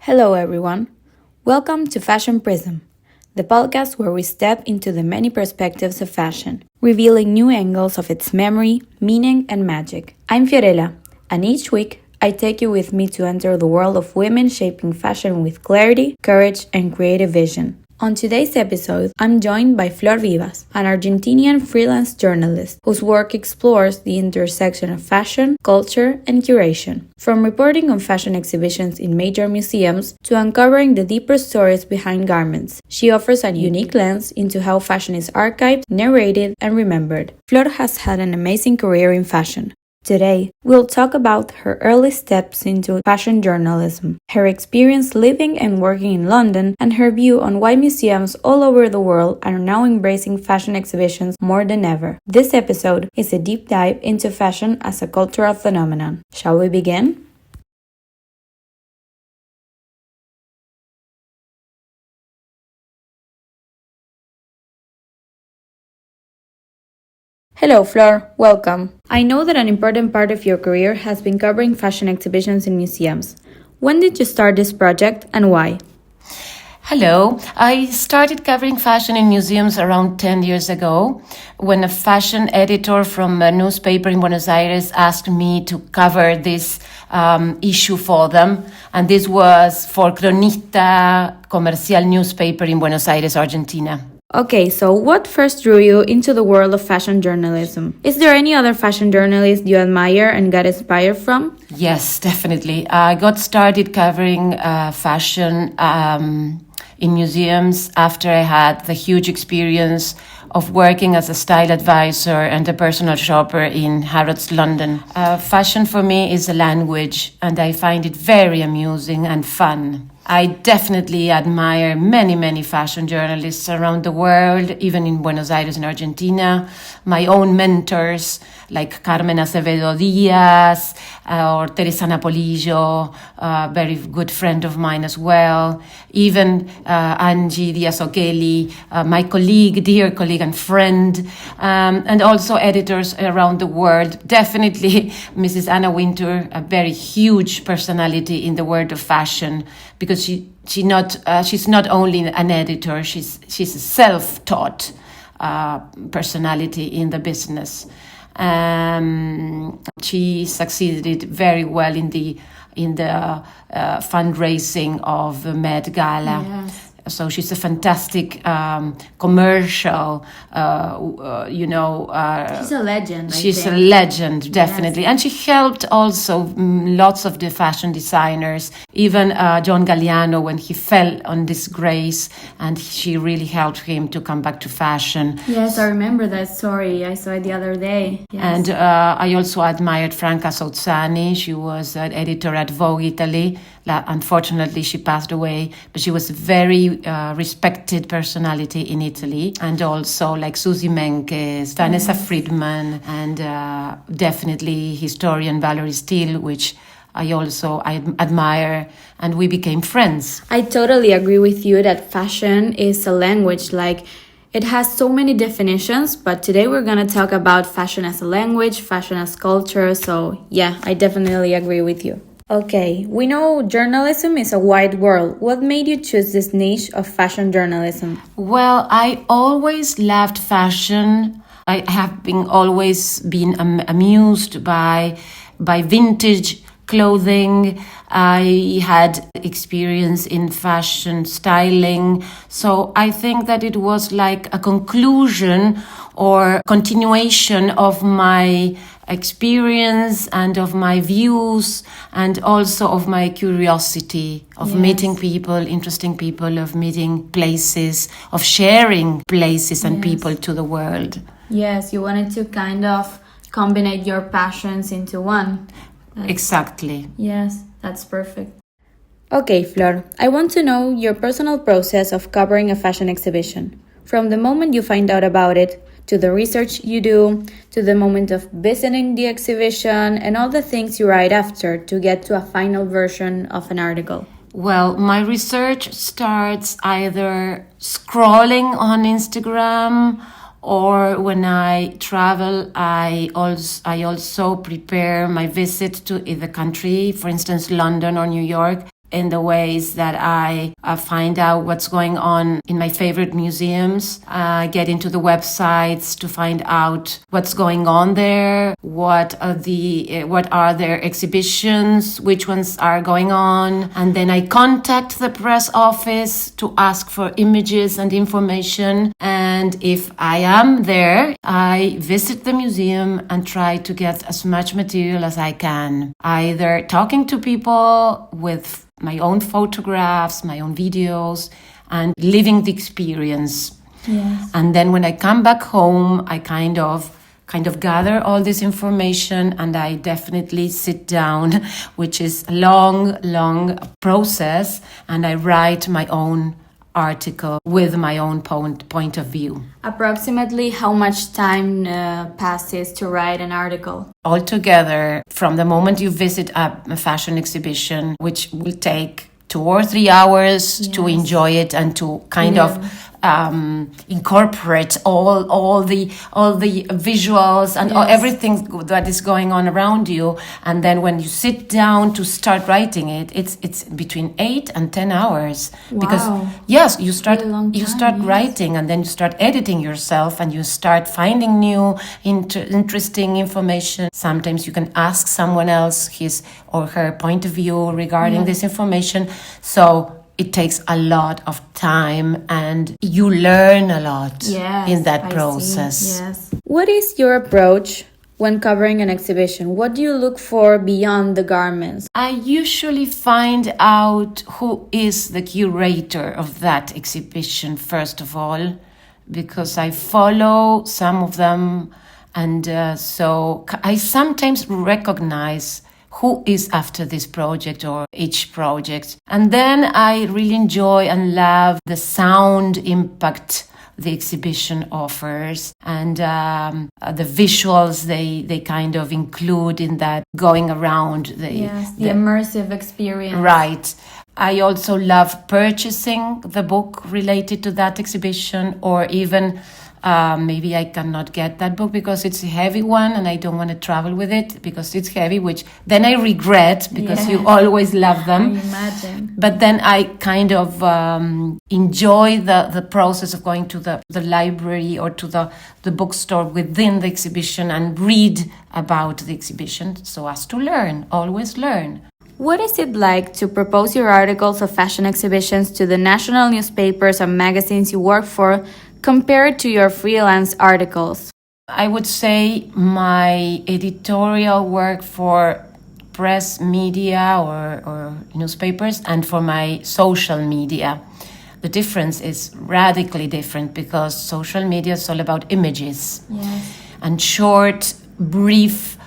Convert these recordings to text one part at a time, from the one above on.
Hello, everyone. Welcome to Fashion Prism, the podcast where we step into the many perspectives of fashion, revealing new angles of its memory, meaning, and magic. I'm Fiorella, and each week I take you with me to enter the world of women shaping fashion with clarity, courage, and creative vision. On today's episode, I'm joined by Flor Vivas, an Argentinian freelance journalist whose work explores the intersection of fashion, culture, and curation. From reporting on fashion exhibitions in major museums to uncovering the deeper stories behind garments, she offers a unique lens into how fashion is archived, narrated, and remembered. Flor has had an amazing career in fashion. Today, we'll talk about her early steps into fashion journalism, her experience living and working in London, and her view on why museums all over the world are now embracing fashion exhibitions more than ever. This episode is a deep dive into fashion as a cultural phenomenon. Shall we begin? Hello, Flor. Welcome. I know that an important part of your career has been covering fashion exhibitions in museums. When did you start this project and why? Hello. I started covering fashion in museums around 10 years ago when a fashion editor from a newspaper in Buenos Aires asked me to cover this issue for them. And this was for Cronista Comercial newspaper in Buenos Aires, Argentina. Okay, so what first drew you into the world of fashion journalism? Is there any other fashion journalist you admire and got inspired from? Yes, definitely. I got started covering fashion in museums after I had the huge experience of working as a style advisor and a personal shopper in Harrods, London. Fashion for me is a language, and I find it very amusing and fun. I definitely admire many fashion journalists around the world, even in Buenos Aires in Argentina. My own mentors like Carmen Acevedo Diaz or Teresa Napolillo, a very good friend of mine as well. Even Angie Diaz-O'Kelly, my colleague, dear colleague and friend, and also editors around the world. Definitely Mrs. Anna Wintour, a very huge personality in the world of fashion, because she's not only an editor, she's a self-taught personality in the business. She succeeded very well in the fundraising of the Met Gala. Yes. So she's a fantastic commercial, She's a legend. She's a legend, definitely. Yes. And she helped also lots of the fashion designers, even John Galliano when he fell on disgrace, and she really helped him to come back to fashion. Yes, I remember that story. I saw it the other day. Yes. And I also admired Franca Sozzani. She was an editor at Vogue Italy. Unfortunately, she passed away, but she was a very respected personality in Italy. And also like Susie Menkes, Vanessa Friedman, and definitely historian Valerie Steele, which I admire, and we became friends. I totally agree with you that fashion is a language. Like, it has so many definitions, but today we're going to talk about fashion as a language, fashion as culture. So yeah, I definitely agree with you. Okay, we know journalism is a wide world. What made you choose this niche of fashion journalism? Well, I always loved fashion. I have always been amused by vintage clothing. I had experience in fashion styling. So I think that it was like a conclusion or continuation of my experience and of my views, and also of my curiosity of meeting people, interesting people, of meeting places, of sharing places and people to the world. Yes, you wanted to kind of combine your passions into one. Exactly. Yes, that's perfect. Okay, Flor, I want to know your personal process of covering a fashion exhibition. From the moment you find out about it, to the research you do, to the moment of visiting the exhibition, and all the things you write after to get to a final version of an article. Well, my research starts either scrolling on Instagram, or when I travel, I also prepare my visit to either country, for instance, London or New York. in the ways that I find out what's going on in my favorite museums, get into the websites to find out what's going on there, what are their exhibitions, which ones are going on, and then I contact the press office to ask for images and information. And if I am there, I visit the museum and try to get as much material as I can, either talking to people with my own photographs, my own videos, and living the experience. Yes. And then when I come back home, I kind of gather all this information, and I definitely sit down, which is a long process, and I write my own article with my own point of view. Approximately how much time passes to write an article? Altogether, from the moment you visit a fashion exhibition, which will take 2 or 3 hours to enjoy it and to kind of incorporate all the visuals and everything that is going on around you, and then when you sit down to start writing it, it's between 8 and 10 hours. Wow. Because you start Really writing, and then you start editing yourself, and you start finding new interesting information. Sometimes you can ask someone else his or her point of view regarding this information. So it takes a lot of time, and you learn a lot in that process. Yes. What is your approach when covering an exhibition? What do you look for beyond the garments? I usually find out who is the curator of that exhibition, first of all, because I follow some of them, and so I sometimes recognize who is after this project or each project. And then I really enjoy and love the sound impact the exhibition offers, and the visuals they kind of include in that, going around the immersive experience. Right. I also love purchasing the book related to that exhibition, or even maybe I cannot get that book because it's a heavy one and I don't want to travel with it because it's heavy, which then I regret because you always love them. I imagine. But then I kind of enjoy the process of going to the library or to the bookstore within the exhibition and read about the exhibition so as to learn, always learn. What is it like to propose your articles of fashion exhibitions to the national newspapers and magazines you work for, compared to your freelance articles? I would say my editorial work for press media or newspapers, and for my social media, the difference is radically different, because social media is all about images and short, brief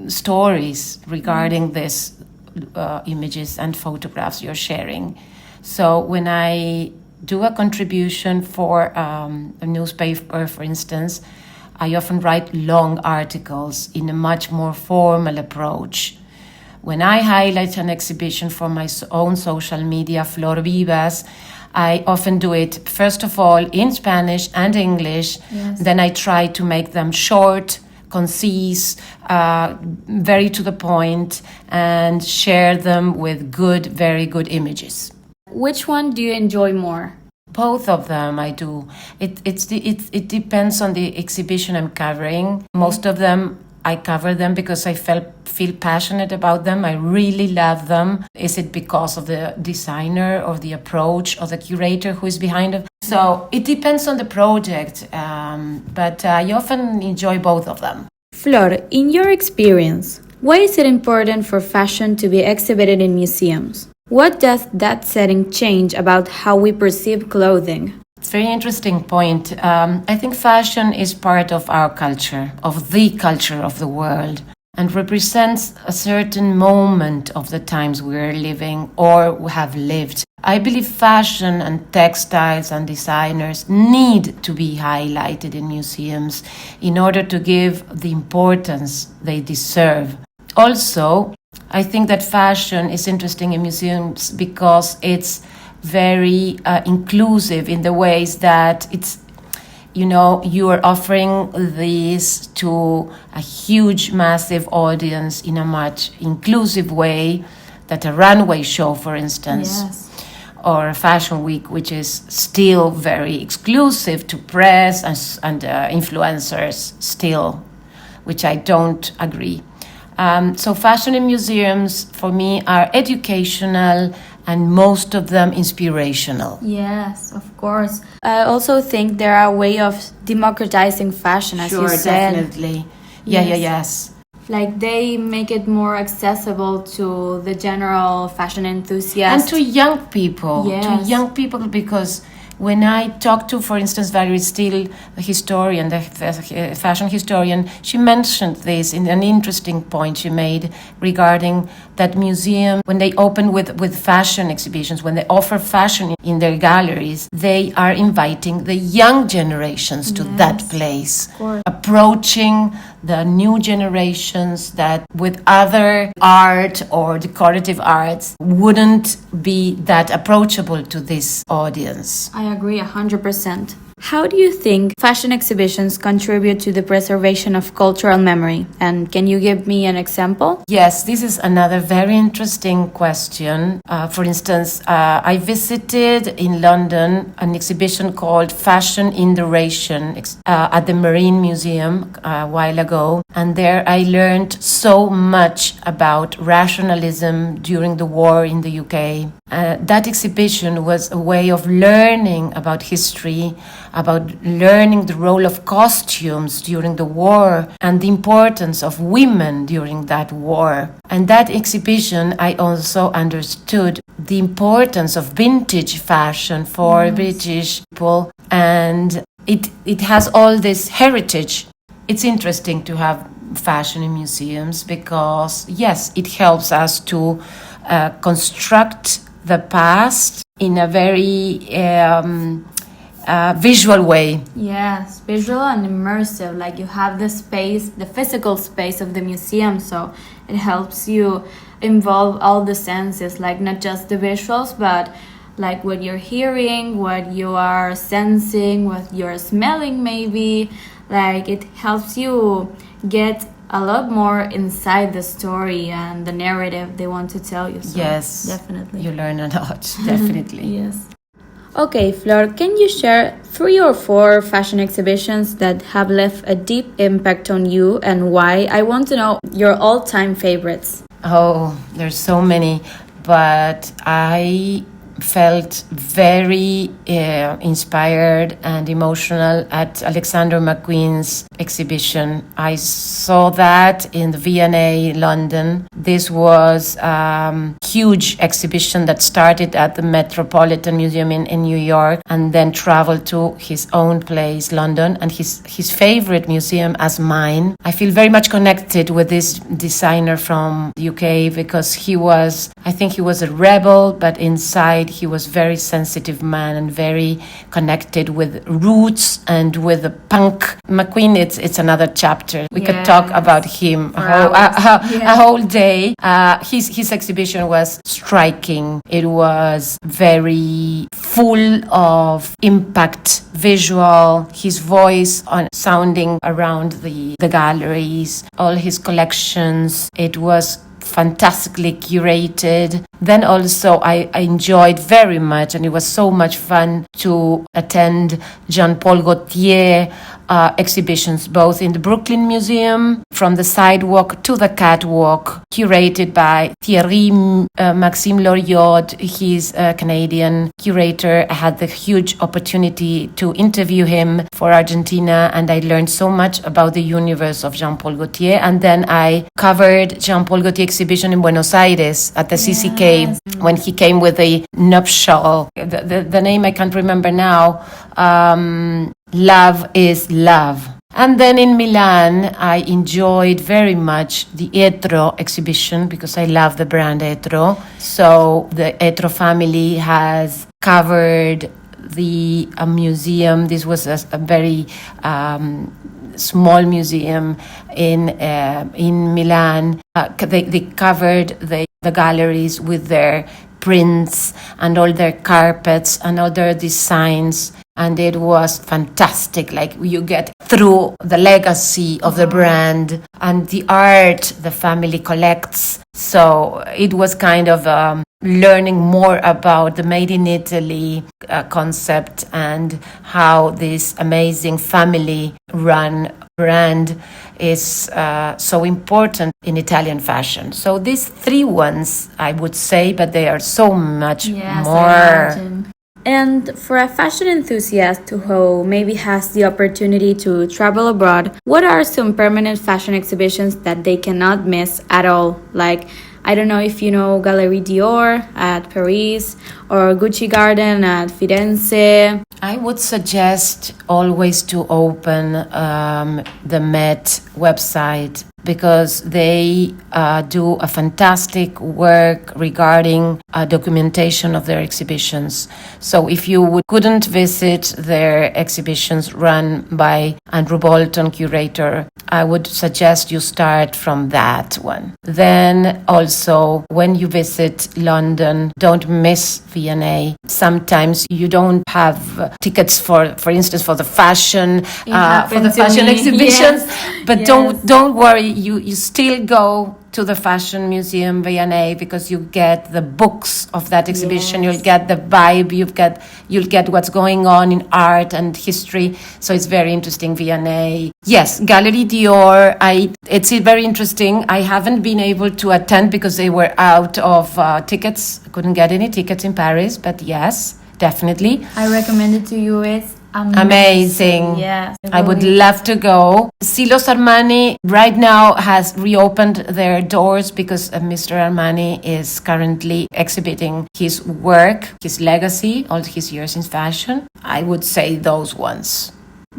stories regarding this images and photographs you're sharing. So when I do a contribution for a newspaper, for instance, I often write long articles in a much more formal approach. When I highlight an exhibition for my own social media, Flor Vivas, I often do it, first of all, in Spanish and English. Then I try to make them short, concise, very to the point, and share them with very good images. Which one do you enjoy more? Both of them I do. It depends on the exhibition I'm covering. Most of them I cover them because I feel passionate about them. I really love them. Is it because of the designer or the approach or the curator who is behind it? So it depends on the project, but I often enjoy both of them. Flor, in your experience, why is it important for fashion to be exhibited in museums? What does that setting change about how we perceive clothing? It's a very interesting point. I think fashion is part of our culture, of the culture of the world, and represents a certain moment of the times we're living or have lived. I believe fashion and textiles and designers need to be highlighted in museums in order to give the importance they deserve. Also, I think that fashion is interesting in museums because it's very inclusive in the ways that it's, you are offering this to a huge, massive audience in a much inclusive way that a runway show, for instance, Yes. or a fashion week, which is still very exclusive to press and influencers still, which I don't agree. So fashion in museums for me are educational and most of them inspirational. Yes, of course. I also think there are a way of democratizing fashion, as you Sure, said. definitely. Yes. Like they make it more accessible to the general fashion enthusiast. And to young people. Yes. To young people, because when I talked to, for instance, Valerie Steele, the historian, the fashion historian, she mentioned this in an interesting point she made regarding that museum. When they open with fashion exhibitions, when they offer fashion in their galleries, they are inviting the young generations to that place, approaching the new generations that with other art or decorative arts wouldn't be that approachable to this audience. I agree 100%. How do you think fashion exhibitions contribute to the preservation of cultural memory? And can you give me an example? Yes, this is another very interesting question. For instance, I visited in London an exhibition called Fashion in Duration at the Marine Museum a while ago. And there I learned so much about rationalism during the war in the UK. That exhibition was a way of learning about history, about learning the role of costumes during the war and the importance of women during that war. And that exhibition, I also understood the importance of vintage fashion for British people, and it has all this heritage. It's interesting to have fashion in museums because, yes, it helps us to construct the past in a very visual way. Yes, visual and immersive. Like you have the space, the physical space of the museum, so it helps you involve all the senses, like not just the visuals, but like what you're hearing, what you are sensing, what you're smelling maybe. Like it helps you get a lot more inside the story and the narrative they want to tell you. So Yes, definitely. you learn a lot, definitely. Yes. Okay, Flor, can you share 3 or 4 fashion exhibitions that have left a deep impact on you and why? I want to know your all-time favorites. Oh, there's so many, but I felt very inspired and emotional at Alexander McQueen's exhibition. I saw that in the V&A London. This was a huge exhibition that started at the Metropolitan Museum in New York and then traveled to his own place, London, and his favorite museum as mine. I feel very much connected with this designer from the UK because I think he was a rebel, but inside he was very sensitive man and very connected with roots and with the punk. McQueen, it's another chapter. We could talk about him a whole day. His exhibition was striking. It was very full of impact, visual, his voice on sounding around the galleries, all his collections. It was fantastically curated. Then also I enjoyed very much, and it was so much fun to attend Jean-Paul Gaultier exhibitions, both in the Brooklyn Museum, from the sidewalk to the catwalk, curated by Thierry Maxime Loriot. He's a Canadian curator. I had the huge opportunity to interview him for Argentina, and I learned so much about the universe of Jean-Paul Gaultier. And then I covered Jean-Paul Gaultier exhibition in Buenos Aires at the CCK when he came with a nuptial. The name I can't remember now. Love is Love. And then in Milan, I enjoyed very much the Etro exhibition because I love the brand Etro. So the Etro family has covered the museum. This was a very small museum in Milan. They covered the galleries with their prints and all their carpets and all their designs. and it was fantastic. Like, you get through the legacy of the brand and the art the family collects. So it was kind of learning more about the Made in Italy concept and how this amazing family-run brand is so important in Italian fashion. So these three ones, I would say, but they are so much more. And for a fashion enthusiast who maybe has the opportunity to travel abroad, what are some permanent fashion exhibitions that they cannot miss at all? Like, I don't know if you know Galerie Dior at Paris or Gucci Garden at Firenze. I would suggest always to open the Met website, because they do a fantastic work regarding documentation of their exhibitions. So if you couldn't visit their exhibitions run by Andrew Bolton, curator, I would suggest you start from that one. Then also, when you visit London, don't miss V&A. Sometimes you don't have tickets for instance, for the fashion exhibitions, but don't worry. You still go to the fashion museum V&A, because you get the books of that exhibition. You'll get the vibe. You'll get what's going on in art and history. So it's very interesting. V&A. Yes, Galerie Dior. It's very interesting. I haven't been able to attend because they were out of tickets. I couldn't get any tickets in Paris. But yes, definitely. I recommend it to you. It's amazing. Yes. I would love to go. Silos Armani right now has reopened their doors because Mr. Armani is currently exhibiting his work, his legacy, all his years in fashion. I would say those ones.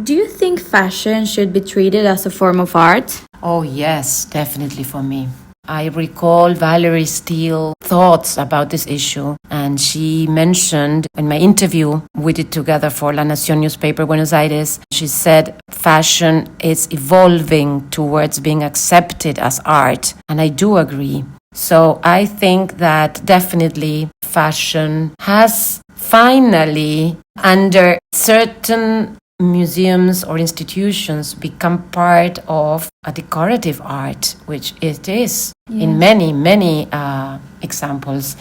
Do you think fashion should be treated as a form of art? Oh, yes, definitely for me. I recall Valerie Steele's thoughts about this issue, and she mentioned in my interview we did together for La Nación newspaper, Buenos Aires, she said fashion is evolving towards being accepted as art, and I do agree. So I think that definitely fashion has finally, under certain museums or institutions, become part of a decorative art, which it is in many examples.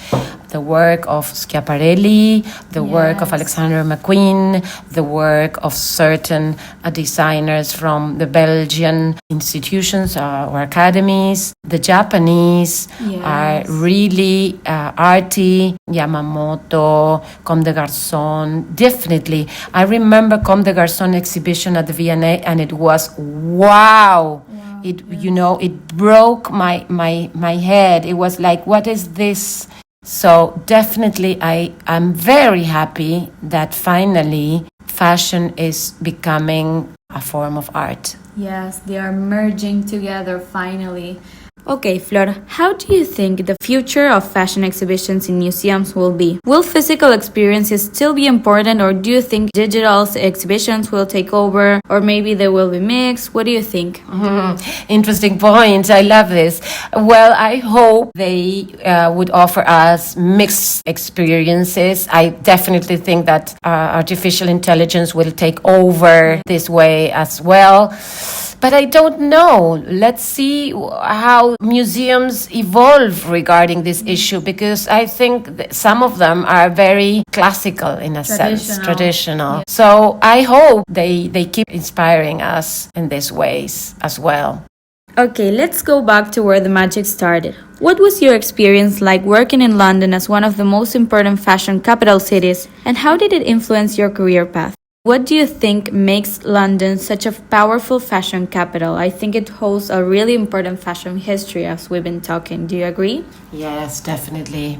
The work of Schiaparelli, the work of Alexander McQueen, the work of certain designers from the Belgian institutions or academies. The Japanese are really arty. Yamamoto, Comme des Garçons, definitely. I remember Comme des Garçons exhibition at the V&A, and it was wow. It broke my head. It was like, what is this? So definitely I'm very happy that finally fashion is becoming a form of art. Yes, they are merging together finally. Okay, Flor, how do you think the future of fashion exhibitions in museums will be? Will physical experiences still be important, or do you think digital exhibitions will take over, or maybe they will be mixed? What do you think? Interesting point. I love this. Well, I hope they would offer us mixed experiences. I definitely think that artificial intelligence will take over this way as well. But I don't know. Let's see how museums evolve regarding this issue, because I think some of them are very classical in a sense, traditional. Yeah. So I hope they keep inspiring us in these ways as well. Okay, let's go back to where the magic started. What was your experience like working in London as one of the most important fashion capital cities, and how did it influence your career path? What do you think makes London such a powerful fashion capital? I think it holds a really important fashion history, as we've been talking. Do you agree? Yes, definitely.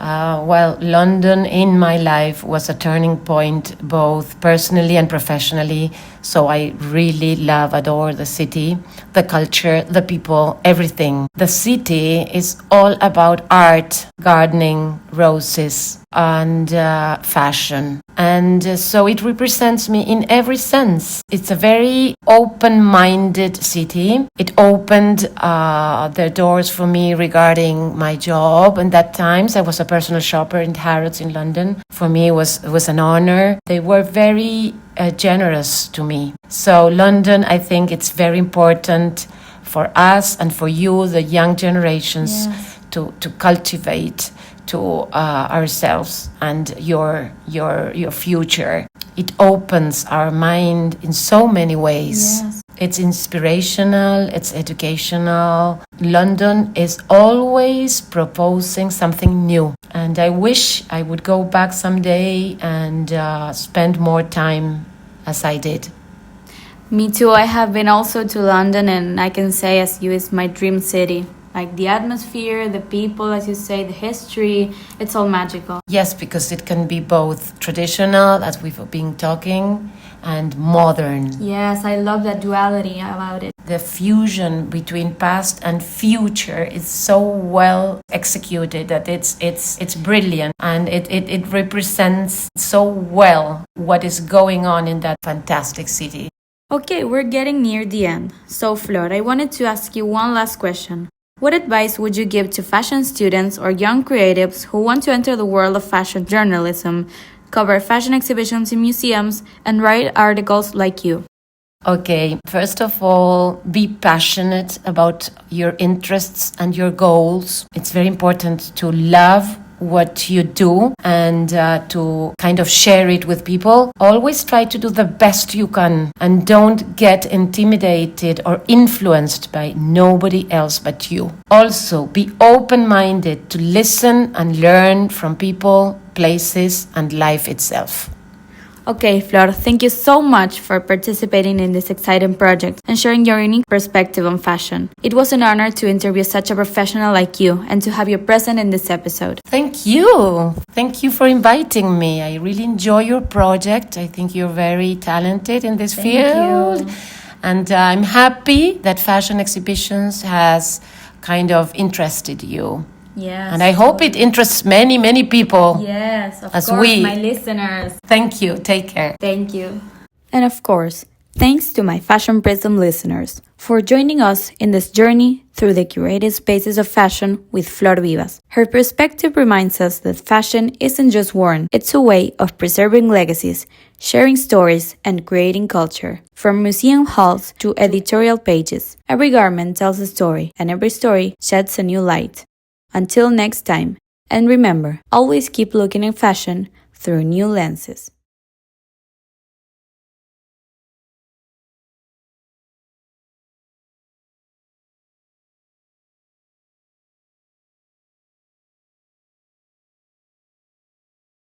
Well, London in my life was a turning point, both personally and professionally. So I really adore the city, the culture, the people, everything. The city is all about art, gardening, roses, and fashion. And so it represents me in every sense. It's a very open-minded city. It opened the doors for me regarding my job. And that times I was a personal shopper in Harrods in London. For me, it was an honor. They were very generous to me. So London, I think it's very important for us and for you, the young generations, to cultivate to ourselves and your future. It opens our mind in so many ways. Yes. It's inspirational, it's educational. London is always proposing something new. And I wish I would go back someday and spend more time as I did. Me too. I have been also to London, and I can say as you, it's my dream city. Like the atmosphere, the people, as you say, the history, it's all magical. Yes, because it can be both traditional, as we've been talking, and modern. Yes, I love that duality about it. The fusion between past and future is so well executed that it's brilliant, and it represents so well what is going on in that fantastic city. Okay, we're getting near the end. So, Flor, I wanted to ask you one last question. What advice would you give to fashion students or young creatives who want to enter the world of fashion journalism, cover fashion exhibitions in museums, and write articles like you? Okay, first of all, be passionate about your interests and your goals. It's very important to love what you do and to kind of share it with people. Always try to do the best you can and don't get intimidated or influenced by nobody else but you. Also, be open-minded to listen and learn from people, places, and life itself. Okay, Flor, thank you so much for participating in this exciting project and sharing your unique perspective on fashion. It was an honor to interview such a professional like you and to have you present in this episode. Thank you. Thank you for inviting me. I really enjoy your project. I think you're very talented in this field. And I'm happy that fashion exhibitions has kind of interested you. Yes. And I hope it interests many, many people. Yes, of as course, we. my listeners. Thank you. Take care. Thank you. And of course, thanks to my Fashion Prism listeners for joining us in this journey through the curated spaces of fashion with Flor Vivas. Her perspective reminds us that fashion isn't just worn, it's a way of preserving legacies, sharing stories, and creating culture. From museum halls to editorial pages, every garment tells a story, and every story sheds a new light. Until next time, and remember, always keep looking at fashion through new lenses.